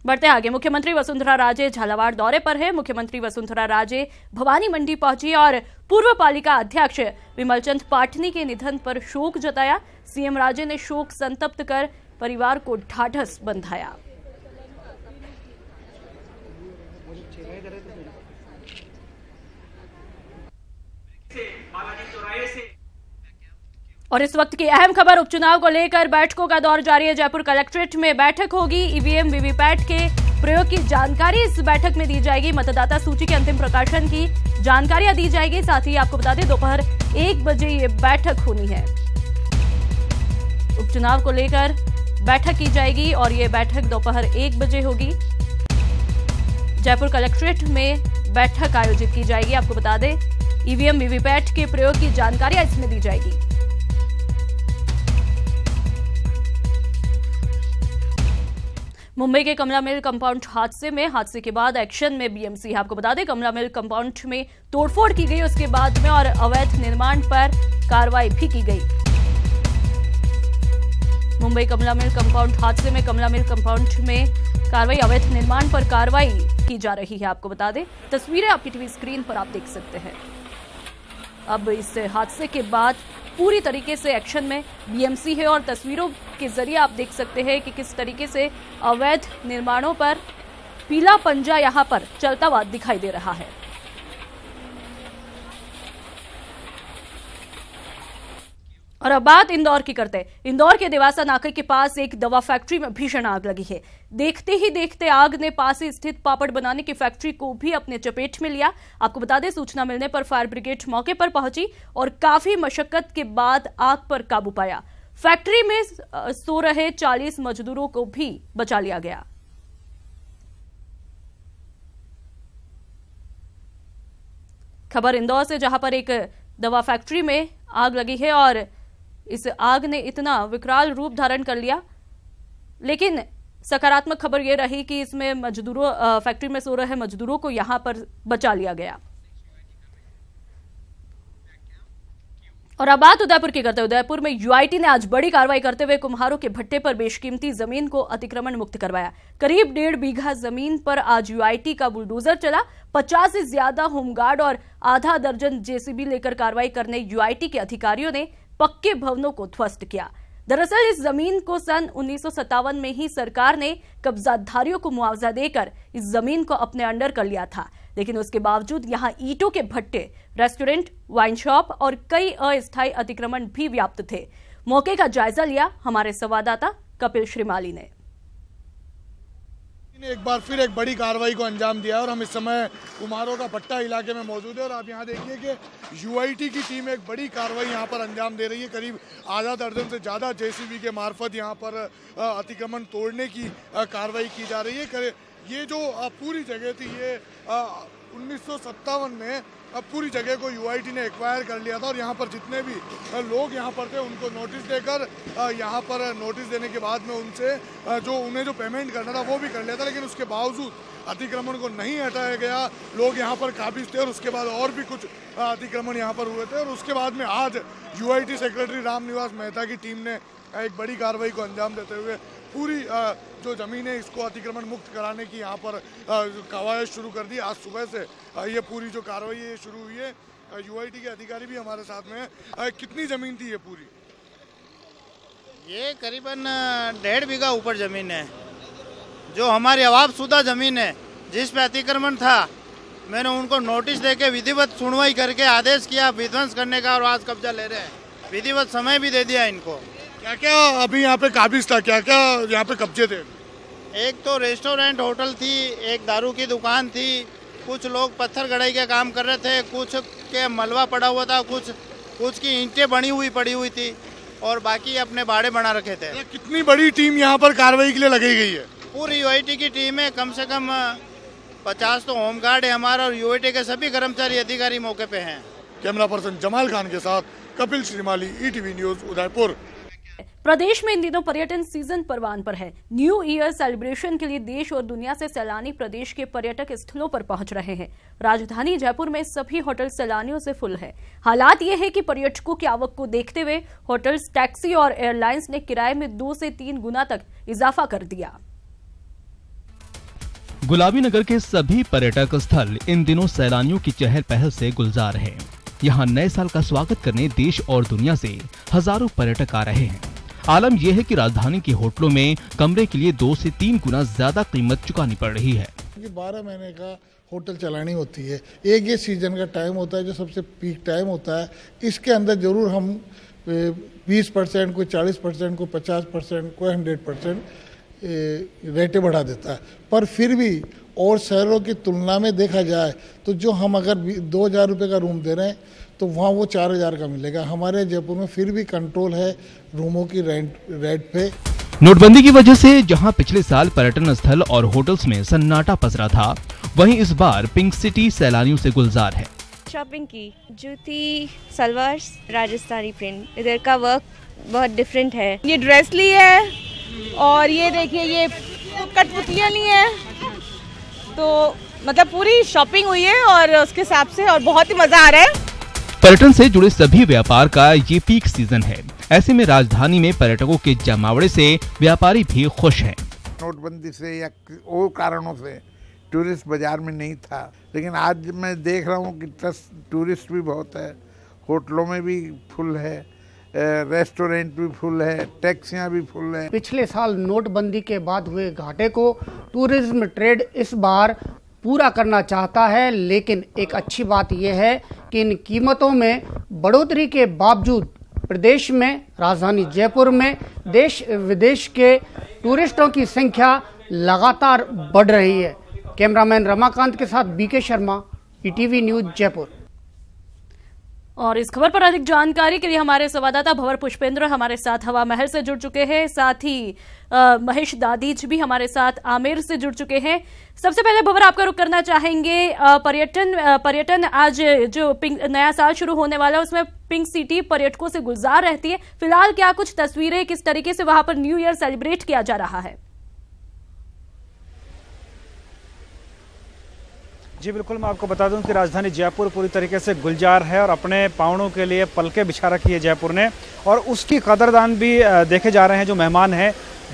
बढ़ते आगे, मुख्यमंत्री वसुंधरा राजे झालावाड़ दौरे पर है। मुख्यमंत्री वसुंधरा राजे भवानी मंडी पहुंची और पूर्व पालिका अध्यक्ष विमलचंद पाटनी के निधन पर शोक जताया। सीएम राजे ने शोक संतप्त कर परिवार को ढाढ़स बंधाया। और इस वक्त की अहम खबर, उपचुनाव को लेकर बैठकों का दौर जारी है। जयपुर कलेक्ट्रेट में बैठक होगी। ईवीएम वीवीपैट के प्रयोग की जानकारी इस बैठक में दी जाएगी। मतदाता सूची के अंतिम प्रकाशन की जानकारियां दी जाएगी। साथ ही आपको बता दें, दोपहर 1 बजे ये बैठक होनी है। उपचुनाव को लेकर बैठक की जाएगी और ये बैठक दोपहर 1 बजे होगी। जयपुर कलेक्ट्रेट में बैठक आयोजित की जाएगी। आपको बता दें, ईवीएम वीवीपैट के प्रयोग की जानकारियां इसमें दी जाएगी। मुंबई के कमला मिल कंपाउंड हादसे के बाद एक्शन में बीएमसी है। आपको बता दें, कमला मिल कंपाउंड में तोड़फोड़ की गई उसके बाद में और अवैध निर्माण पर कार्रवाई भी की गई। मुंबई कमला मिल कंपाउंड हादसे में कमला मिल कंपाउंड में कार्रवाई, अवैध निर्माण पर कार्रवाई की जा रही है। आपको बता दें, तस्वीरें आपकी टीवी स्क्रीन पर आप देख सकते हैं। अब इस हादसे के बाद पूरी तरीके से एक्शन में बीएमसी है और तस्वीरों के जरिए आप देख सकते हैं कि किस तरीके से अवैध निर्माणों पर पीला पंजा यहां पर चलता हुआ दिखाई दे रहा है। और अब बात इंदौर की करते हैं। इंदौर के देवासा नाके के पास एक दवा फैक्ट्री में भीषण आग लगी है। देखते ही देखते आग ने पास ही स्थित पापड़ बनाने की फैक्ट्री को भी अपने चपेट में लिया। आपको बता दें, सूचना मिलने पर फायर ब्रिगेड मौके पर पहुंची और काफी मशक्कत के बाद आग पर काबू पाया। फैक्ट्री में सो रहे 40 मजदूरों को भी बचा लिया गया। खबर इंदौर से, जहां पर एक दवा फैक्ट्री में आग लगी है और इस आग ने इतना विकराल रूप धारण कर लिया। लेकिन सकारात्मक खबर यह रही कि इसमें मजदूरों, फैक्ट्री में सो रहे मजदूरों को यहां पर बचा लिया गया। और अब बात उदयपुर की करते हैं। उदयपुर में यूआईटी ने आज बड़ी कार्रवाई करते हुए कुम्हारों के भट्टे पर बेशकीमती जमीन को अतिक्रमण मुक्त करवाया। करीब 1.5 बीघा जमीन पर आज यूआईटी का बुलडोजर चला। 50 से ज्यादा होमगार्ड और आधा दर्जन जेसीबी लेकर कार्रवाई करने यूआईटी के अधिकारियों ने पक्के भवनों को ध्वस्त किया। दरअसल इस जमीन को सन 1957 में ही सरकार ने कब्जाधारियों को मुआवजा देकर इस जमीन को अपने अंडर कर लिया था। लेकिन उसके बावजूद यहां ईंटों के भट्टे, रेस्टोरेंट, वाइन शॉप और कई अस्थायी अतिक्रमण भी व्याप्त थे। मौके का जायजा लिया हमारे संवाददाता कपिल श्रीमाली ने। एक बार फिर एक बड़ी कार्रवाई को अंजाम दिया और हम इस समय कुम्हारों का भट्टा इलाके में मौजूद है और आप यहाँ देखिए कि यूआईटी की टीम एक बड़ी कार्रवाई यहाँ पर अंजाम दे रही है। करीब आधा दर्जन से ज़्यादा जेसीबी के मार्फत यहाँ पर अतिक्रमण तोड़ने की कार्रवाई की जा रही है। ये जो पूरी जगह थी, ये 1957 में पूरी जगह को यूआईटी ने एक्वायर कर लिया था और यहाँ पर जितने भी लोग यहाँ पर थे उनको नोटिस देकर यहाँ पर नोटिस देने के बाद में उनसे उन्हें जो पेमेंट करना था वो भी कर लिया था। लेकिन उसके बावजूद अतिक्रमण को नहीं हटाया गया। लोग यहाँ पर काबिज थे और उसके बाद और भी कुछ अतिक्रमण यहाँ पर हुए थे और उसके बाद में आज यूआईटी सेक्रेटरी रामनिवास मेहता की टीम ने एक बड़ी कार्रवाई को अंजाम देते हुए पूरी जो ज़मीन है इसको अतिक्रमण मुक्त कराने की यहाँ पर कवायद शुरू कर दी। आज सुबह से ये पूरी जो कार्रवाई है शुरू हुई है। यूआईटी के अधिकारी भी हमारे साथ में हैं। कितनी ज़मीन थी ये पूरी? ये करीबन 1.5 बीघा ऊपर ज़मीन है, जो हमारी अवाबशुदा ज़मीन है जिस पे अतिक्रमण था। मैंने उनको नोटिस देके विधिवत सुनवाई करके आदेश किया विध्वंस करने का और आज कब्जा ले रहे हैं। विधिवत समय भी दे दिया इनको। क्या क्या अभी यहाँ पे काबिज था, क्या क्या यहाँ पे कब्जे थे? एक तो रेस्टोरेंट होटल थी, एक दारू की दुकान थी, कुछ लोग पत्थर गढ़ाई के काम कर रहे थे, कुछ के मलबा पड़ा हुआ था, कुछ की ईंटें पड़ी हुई थी और बाकी अपने बाड़े बना रखे थे। कितनी बड़ी टीम यहाँ पर कार्रवाई के लिए लगाई गई है? पूरी यूआईटी की टीम है, कम से कम 50 तो होमगार्ड है हमारा और यूआईटी के सभी कर्मचारी अधिकारी मौके पे हैं। कैमरा पर्सन जमाल खान के साथ कपिल श्रीमाली, ईटीवी न्यूज, उदयपुर। प्रदेश में इन दिनों पर्यटन सीजन परवान पर है। न्यू ईयर सेलिब्रेशन के लिए देश और दुनिया से सैलानी प्रदेश के पर्यटक स्थलों पर पहुंच रहे हैं। राजधानी जयपुर में सभी होटल सैलानियों से फुल है। हालात ये है कि पर्यटकों की आवक को देखते हुए होटल्स, टैक्सी और एयरलाइंस ने किराए में 2 से 3 गुना तक इजाफा कर दिया। गुलाबी नगर के सभी पर्यटक स्थल इन दिनों सैलानियों की चहल पहल से गुलजार हैं। यहाँ नए साल का स्वागत करने देश और दुनिया से हजारों पर्यटक आ रहे हैं। आलम यह है कि राजधानी के होटलों में कमरे के लिए 2 से 3 गुना ज्यादा कीमत चुकानी पड़ रही है। 12 महीने का होटल चलानी होती है, एक ये सीजन का टाइम होता है जो सबसे पीक टाइम होता है। इसके अंदर जरूर हम 20%, कोई 40%, कोई 50%, कोई 100% रेटें बढ़ा देता है। पर फिर भी और शहरों की तुलना में देखा जाए तो जो हम अगर 2,000 रुपये का रूम दे रहे हैं तो वहाँ वो 4,000 का मिलेगा। हमारे जयपुर में फिर भी कंट्रोल है रूमों की रेट पे। नोटबंदी की वजह से जहां पिछले साल पर्यटन स्थल और होटल्स में सन्नाटा पसरा था, वहीं इस बार पिंक सिटी सैलानियों से गुलजार है। शॉपिंग की, जूती, सलवार, राजस्थानी प्रिंट, इधर का वर्क बहुत डिफरेंट है। ये ड्रेस ली है और ये देखिए ये कठपुतलियाँ ली है, तो मतलब पूरी शॉपिंग हुई है और उसके हिसाब से और बहुत ही मजा आ रहा है। पर्यटन से जुड़े सभी व्यापार का ये पीक सीजन है। ऐसे में राजधानी में पर्यटकों के जमावड़े से व्यापारी भी खुश हैं। नोटबंदी से या और कारणों से टूरिस्ट बाजार में नहीं था, लेकिन आज मैं देख रहा हूँ कि टूरिस्ट भी बहुत है, होटलों में भी फुल है, रेस्टोरेंट भी फुल है, टैक्सियाँ भी फुल है। पिछले साल नोटबंदी के बाद हुए घाटे को टूरिज्म ट्रेड इस बार पूरा करना चाहता है, लेकिन एक अच्छी बात यह है कि इन कीमतों में बढ़ोतरी के बावजूद प्रदेश में, राजधानी जयपुर में देश विदेश के टूरिस्टों की संख्या लगातार बढ़ रही है। कैमरामैन रमाकांत के साथ BK Sharma, ETV news Jaipur. और इस खबर पर अधिक जानकारी के लिए हमारे संवाददाता भंवर पुष्पेंद्र हमारे साथ हवा महल से जुड़ चुके हैं, साथ ही महेश दादीज भी हमारे साथ आमेर से जुड़ चुके हैं। सबसे पहले भंवर आपका रुख करना चाहेंगे, पर्यटन आज जो नया साल शुरू होने वाला है उसमें पिंक सिटी पर्यटकों से गुलजार रहती है। फिलहाल क्या कुछ तस्वीरें, किस तरीके से वहां पर न्यू ईयर सेलिब्रेट किया जा रहा है? जी बिल्कुल, मैं आपको बता दूं कि राजधानी जयपुर पूरी तरीके से गुलजार है और अपने पावनों के लिए पलके बिछा रखी है जयपुर ने, और उसकी कदरदान भी देखे जा रहे हैं। जो मेहमान हैं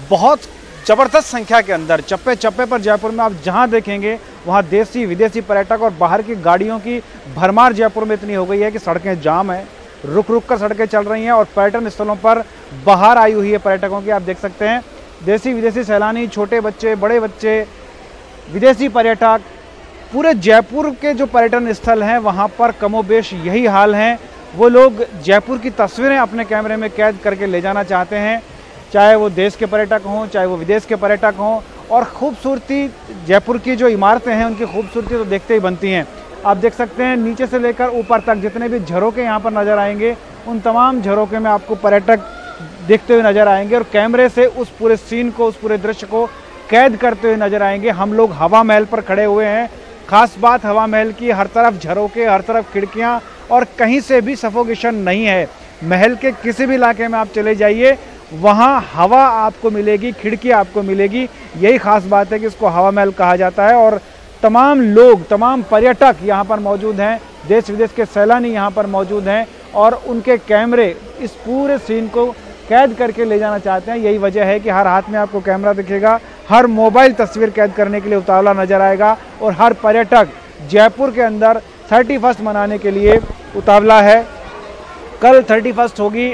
बहुत ज़बरदस्त संख्या के अंदर, चप्पे चप्पे पर जयपुर में आप जहां देखेंगे वहां देसी विदेशी पर्यटक और बाहर की गाड़ियों की भरमार जयपुर में इतनी हो गई है कि सड़कें जाम है, रुक रुक कर सड़कें चल रही हैं और पर्यटन स्थलों पर बाहर आई हुई है पर्यटकों की। आप देख सकते हैं देसी विदेशी सैलानी, छोटे बच्चे, बड़े बच्चे, विदेशी पर्यटक, पूरे जयपुर के जो पर्यटन स्थल हैं वहाँ पर कमोबेश यही हाल है। वो लोग जयपुर की तस्वीरें अपने कैमरे में कैद करके ले जाना चाहते हैं, चाहे वो देश के पर्यटक हों, चाहे वो विदेश के पर्यटक हों। और खूबसूरती, जयपुर की जो इमारतें हैं उनकी खूबसूरती तो देखते ही बनती हैं। आप देख सकते हैं नीचे से लेकर ऊपर तक जितने भी झरोके यहाँ पर नज़र आएंगे, उन तमाम झरोके में आपको पर्यटक देखते हुए नज़र आएंगे और कैमरे से उस पूरे सीन को, उस पूरे दृश्य को कैद करते हुए नज़र आएंगे। हम लोग हवा महल पर खड़े हुए हैं। खास बात हवा महल की, हर तरफ झरोके, हर तरफ खिड़कियां और कहीं से भी सफोकेशन नहीं है। महल के किसी भी इलाके में आप चले जाइए, वहां हवा आपको मिलेगी, खिड़की आपको मिलेगी। यही खास बात है कि इसको हवा महल कहा जाता है। और तमाम लोग, तमाम पर्यटक यहाँ पर मौजूद हैं, देश विदेश के सैलानी यहाँ पर मौजूद हैं और उनके कैमरे इस पूरे सीन को कैद करके ले जाना चाहते हैं। यही वजह है कि हर हाथ में आपको कैमरा दिखेगा, हर मोबाइल तस्वीर कैद करने के लिए उतावला नजर आएगा और हर पर्यटक जयपुर के अंदर 31 मनाने के लिए उतावला है। कल 31 होगी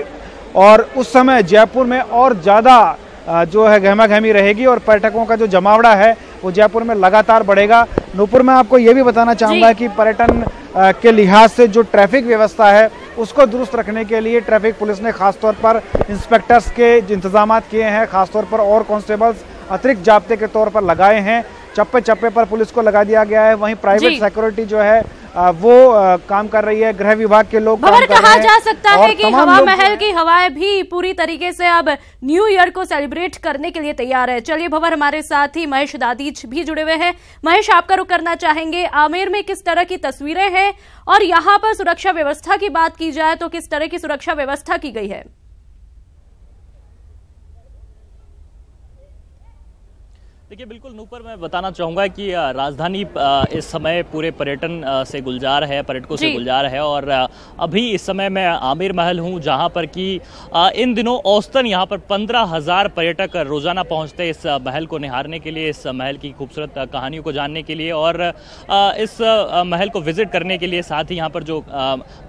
और उस समय जयपुर में और ज़्यादा जो है गहमा गहमी रहेगी और पर्यटकों का जो जमावड़ा है वो जयपुर में लगातार बढ़ेगा। नूपुर, मैं आपको ये भी बताना चाहूँगा कि पर्यटन के लिहाज से जो ट्रैफिक व्यवस्था है उसको दुरुस्त रखने के लिए ट्रैफिक पुलिस ने खासतौर पर इंस्पेक्टर्स के इंतजाम किए हैं, खासतौर पर और कांस्टेबल्स अतिरिक्त जाब्ते के तौर पर लगाए हैं। चप्पे चप्पे पर पुलिस को लगा दिया गया है। वहीं प्राइवेट सिक्योरिटी जो है वो काम कर रही है, गृह विभाग के लोग काम कर रहे हैं। कहा जा सकता है कि हवा महल की हवाएं भी पूरी तरीके से अब न्यू ईयर को सेलिब्रेट करने के लिए तैयार है। चलिए भंवर, हमारे साथ ही महेश दादीज भी जुड़े हुए हैं। महेश, आपका रुख करना चाहेंगे, आमेर में किस तरह की तस्वीरें हैं और यहाँ पर सुरक्षा व्यवस्था की बात की जाए तो किस तरह की सुरक्षा व्यवस्था की गई है? देखिए बिल्कुल नूपुर, मैं बताना चाहूँगा कि राजधानी इस समय पूरे पर्यटन से गुलजार है, पर्यटकों से गुलजार है। और अभी इस समय मैं आमिर महल हूँ, जहाँ पर कि इन दिनों औसतन यहाँ पर 15,000 पर्यटक रोज़ाना पहुँचते इस महल को निहारने के लिए, इस महल की खूबसूरत कहानियों को जानने के लिए और इस महल को विज़िट करने के लिए। साथ ही यहाँ पर जो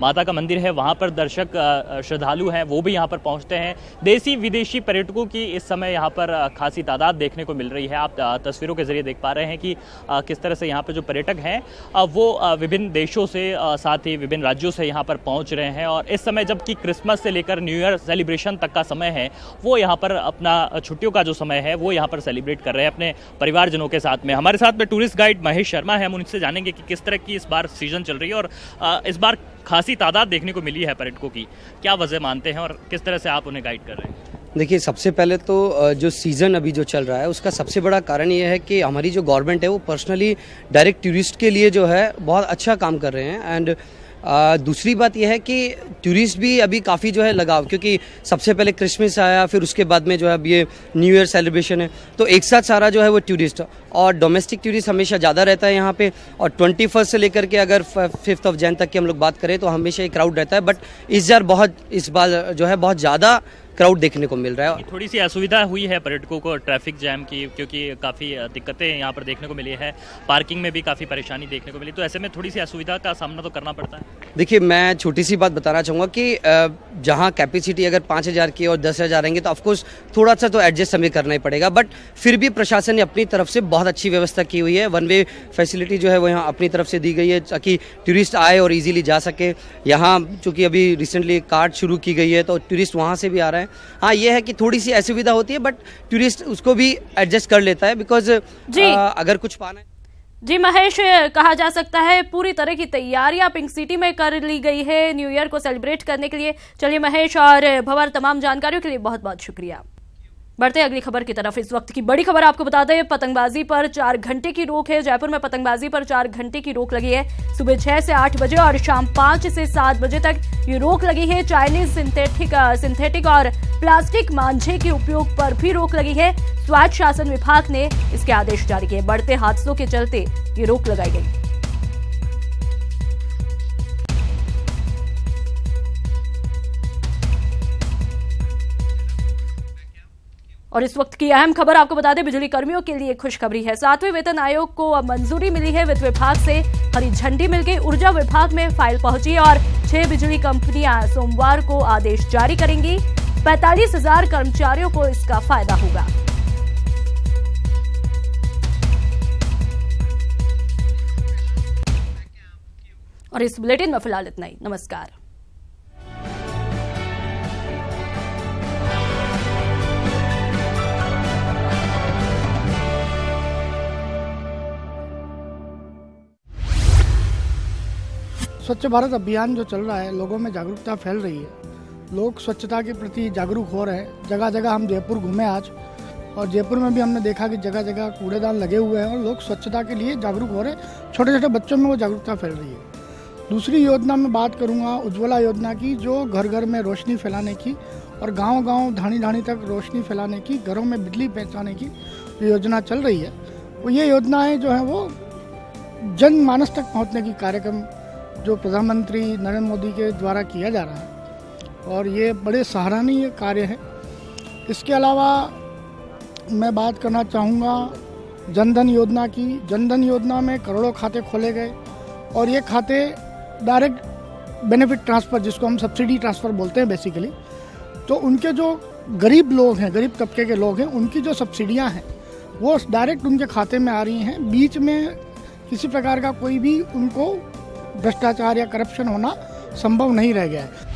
माता का मंदिर है वहाँ पर दर्शक श्रद्धालु हैं वो भी यहाँ पर पहुँचते हैं। देसी विदेशी पर्यटकों की इस समय यहाँ पर खासी तादाद देखने को मिल रही है। आप तस्वीरों के जरिए देख पा रहे हैं कि किस तरह से यहाँ पर जो पर्यटक हैं वो विभिन्न देशों से, साथ ही विभिन्न राज्यों से यहाँ पर पहुँच रहे हैं। और इस समय जबकि क्रिसमस से लेकर न्यू ईयर सेलिब्रेशन तक का समय है, वो यहाँ पर अपना छुट्टियों का जो समय है वो यहाँ पर सेलिब्रेट कर रहे हैं अपने परिवारजनों के साथ में। हमारे साथ में टूरिस्ट गाइड महेश शर्मा है, हम उनसे जानेंगे कि किस तरह की इस बार सीजन चल रही है और इस बार खासी तादाद देखने को मिली है पर्यटकों की। क्या वजह मानते हैं और किस तरह से आप उन्हें गाइड कर रहे हैं? देखिए, सबसे पहले तो जो सीज़न अभी जो चल रहा है उसका सबसे बड़ा कारण ये है कि हमारी जो गवर्नमेंट है वो पर्सनली डायरेक्ट टूरिस्ट के लिए जो है बहुत अच्छा काम कर रहे हैं। एंड दूसरी बात यह है कि टूरिस्ट भी अभी काफ़ी जो है लगाव, क्योंकि सबसे पहले क्रिसमस आया, फिर उसके बाद में जो है अब ये न्यू ईयर सेलिब्रेशन है, तो एक साथ सारा जो है वो टूरिस्ट और डोमेस्टिक टूरिस्ट हमेशा ज़्यादा रहता है यहाँ पे। और 21 से लेकर के अगर 5 जनवरी तक की हम लोग बात करें तो हमेशा एक क्राउड रहता है। बट इस बार जो है बहुत ज़्यादा क्राउड देखने को मिल रहा है। थोड़ी सी असुविधा हुई है पर्यटकों को ट्रैफिक जैम की, क्योंकि काफ़ी दिक्कतें यहाँ पर देखने को मिली है, पार्किंग में भी काफ़ी परेशानी देखने को मिली, तो ऐसे में थोड़ी सी असुविधा का सामना तो करना पड़ता है। देखिए, मैं छोटी सी बात बताना चाहूँगा कि जहाँ कैपेसिटी अगर 5,000 की और 10,000 रहेंगे तो ऑफकोर्स थोड़ा सा तो एडजस्ट हमें करना ही पड़ेगा। बट फिर भी प्रशासन ने अपनी तरफ से बहुत अच्छी व्यवस्था की हुई है। 1 वे फैसिलिटी जो है वो यहाँ अपनी तरफ से दी गई है ताकि टूरिस्ट आए और ईजिली जा सके। यहाँ चूँकि अभी रिसेंटली कार्ड शुरू की गई है तो टूरिस्ट वहाँ से भी आ रहे हैं। हाँ, ये है कि थोड़ी सी असुविधा होती है बट टूरिस्ट उसको भी एडजस्ट कर लेता है, बिकॉज अगर कुछ पाना है। जी महेश, कहा जा सकता है पूरी तरह की तैयारियां पिंक सिटी में कर ली गई है न्यू ईयर को सेलिब्रेट करने के लिए। चलिए महेश और भंवर, तमाम जानकारियों के लिए बहुत बहुत शुक्रिया। बढ़ते हैं अगली खबर की तरफ। इस वक्त की बड़ी खबर आपको बता दें, पतंगबाजी पर 4 घंटे की रोक है। जयपुर में पतंगबाजी पर 4 घंटे की रोक लगी है। सुबह 6 से 8 बजे और शाम 5 से 7 बजे तक ये रोक लगी है। चाइनीज सिंथेटिक और प्लास्टिक मांझे के उपयोग पर भी रोक लगी है। स्वायत्त शासन विभाग ने इसके आदेश जारी किए। बढ़ते हादसों के चलते ये रोक लगाई गई। और इस वक्त की अहम खबर आपको बता दें, बिजली कर्मियों के लिए खुशखबरी है। 7वें वेतन आयोग को अब मंजूरी मिली है। वित्त विभाग से हरी झंडी मिल गई। ऊर्जा विभाग में फाइल पहुंची और 6 बिजली कंपनियां सोमवार को आदेश जारी करेंगी। 45,000 कर्मचारियों को इसका फायदा होगा। और इस बुलेटिन में फिलहाल इतना ही। नमस्कार। स्वच्छ भारत अभियान जो चल रहा है, लोगों में जागरूकता फैल रही है। लोग स्वच्छता के प्रति जागरूक हो रहे हैं। जगह जगह हम जयपुर घूमे आज, और जयपुर में भी हमने देखा कि जगह जगह कूड़ेदान लगे हुए हैं और लोग स्वच्छता के लिए जागरूक हो रहे हैं। छोटे छोटे बच्चों में वो जागरूकता फैल रही है। दूसरी योजना में बात करूँगा उज्ज्वला योजना की, जो घर घर में रोशनी फैलाने की और गाँव गाँव ढाणी ढाणी तक रोशनी फैलाने की, घरों में बिजली पहुँचाने की योजना चल रही है। वो ये योजनाएँ जो हैं वो जनमानस तक पहुँचने की कार्यक्रम जो प्रधानमंत्री नरेंद्र मोदी के द्वारा किया जा रहा है, और ये बड़े सराहनीय कार्य है। इसके अलावा मैं बात करना चाहूँगा जनधन योजना की। जनधन योजना में करोड़ों खाते खोले गए और ये खाते डायरेक्ट बेनिफिट ट्रांसफ़र, जिसको हम सब्सिडी ट्रांसफ़र बोलते हैं बेसिकली, तो उनके जो गरीब लोग हैं, गरीब तबके के लोग हैं, उनकी जो सब्सिडियाँ हैं वो डायरेक्ट उनके खाते में आ रही हैं। बीच में किसी प्रकार का कोई भी उनको भ्रष्टाचार या करप्शन होना संभव नहीं रह गया है।